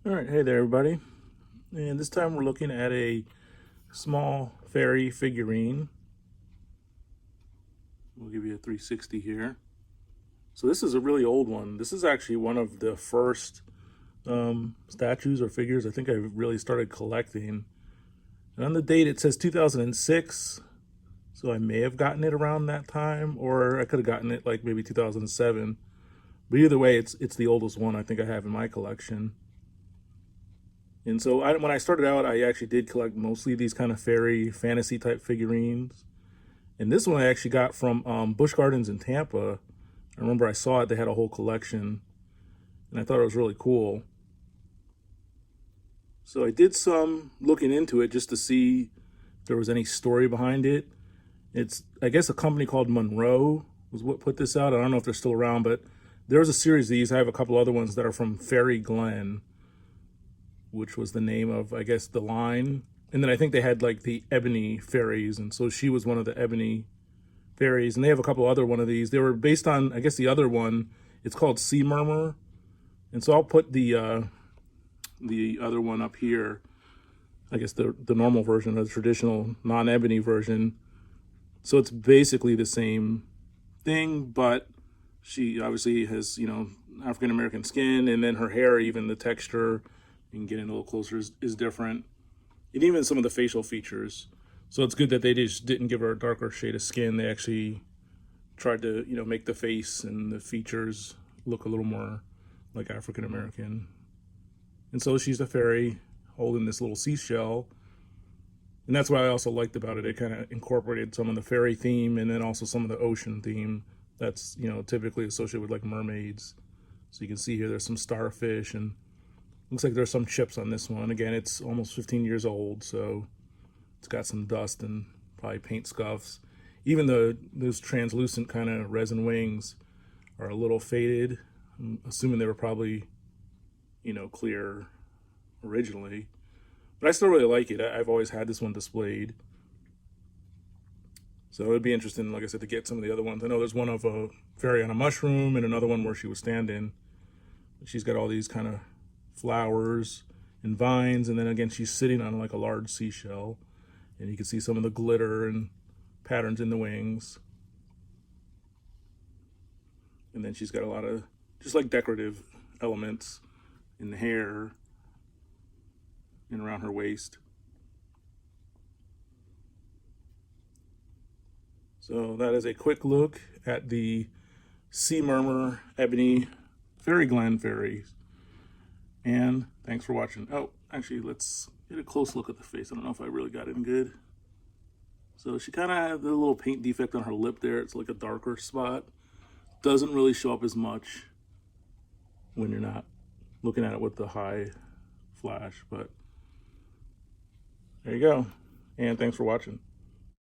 All right, hey there, everybody. And this time we're looking at a small fairy figurine. We'll give you a 360 here. So this is a really old one. This is actually one of the first statues or figures I think I really started collecting. And on the date it says 2006, so I may have gotten it around that time, or I could have gotten it like maybe 2007. But either way, it's the oldest one I think I have in my collection. And so when I started out, I actually did collect mostly these kind of fairy fantasy type figurines. And this one I actually got from Busch Gardens in Tampa. I remember I saw it, they had a whole collection, and I thought it was really cool. So I did some looking into it just to see if there was any story behind it. It's, I guess, a company called Monroe was what put this out. I don't know if they're still around, but there's a series of these. I have a couple other ones that are from Fairy Glen, which was the name of, I guess, the line. And then I think they had like the ebony fairies, and so she was one of the ebony fairies. And they have a couple other one of these. They were based on, I guess, the other one. It's called Sea Murmur. And so I'll put the other one up here. I guess the normal version, or the traditional non-ebony version. So it's basically the same thing, but she obviously has, African American skin, and then her hair, even the texture, you can get in a little closer, is different. And even some of the facial features. So it's good that they just didn't give her a darker shade of skin. They actually tried to, make the face and the features look a little more like African American. And so she's a fairy holding this little seashell. And that's what I also liked about it. It kind of incorporated some of the fairy theme and then also some of the ocean theme that's, typically associated with like mermaids. So you can see here there's some starfish, and looks like there's some chips on this one. Again, it's almost 15 years old, so it's got some dust and probably paint scuffs. Even those translucent kind of resin wings are a little faded. I'm assuming they were probably, clear originally. But I still really like it. I've always had this one displayed. So it'd be interesting, like I said, to get some of the other ones. I know there's one of a fairy on a mushroom and another one where she was standing. She's got all these kind of flowers and vines, and then again she's sitting on like a large seashell, and you can see some of the glitter and patterns in the wings. And then she's got a lot of just like decorative elements in the hair and around her waist. So that is a quick look at the Sea Murmur Ebony Fairy Glen fairies. And thanks for watching. Oh, actually, let's get a close look at the face. I don't know if I really got it in good. So she kind of had the little paint defect on her lip there. It's like a darker spot. Doesn't really show up as much when you're not looking at it with the high flash. But there you go. And thanks for watching.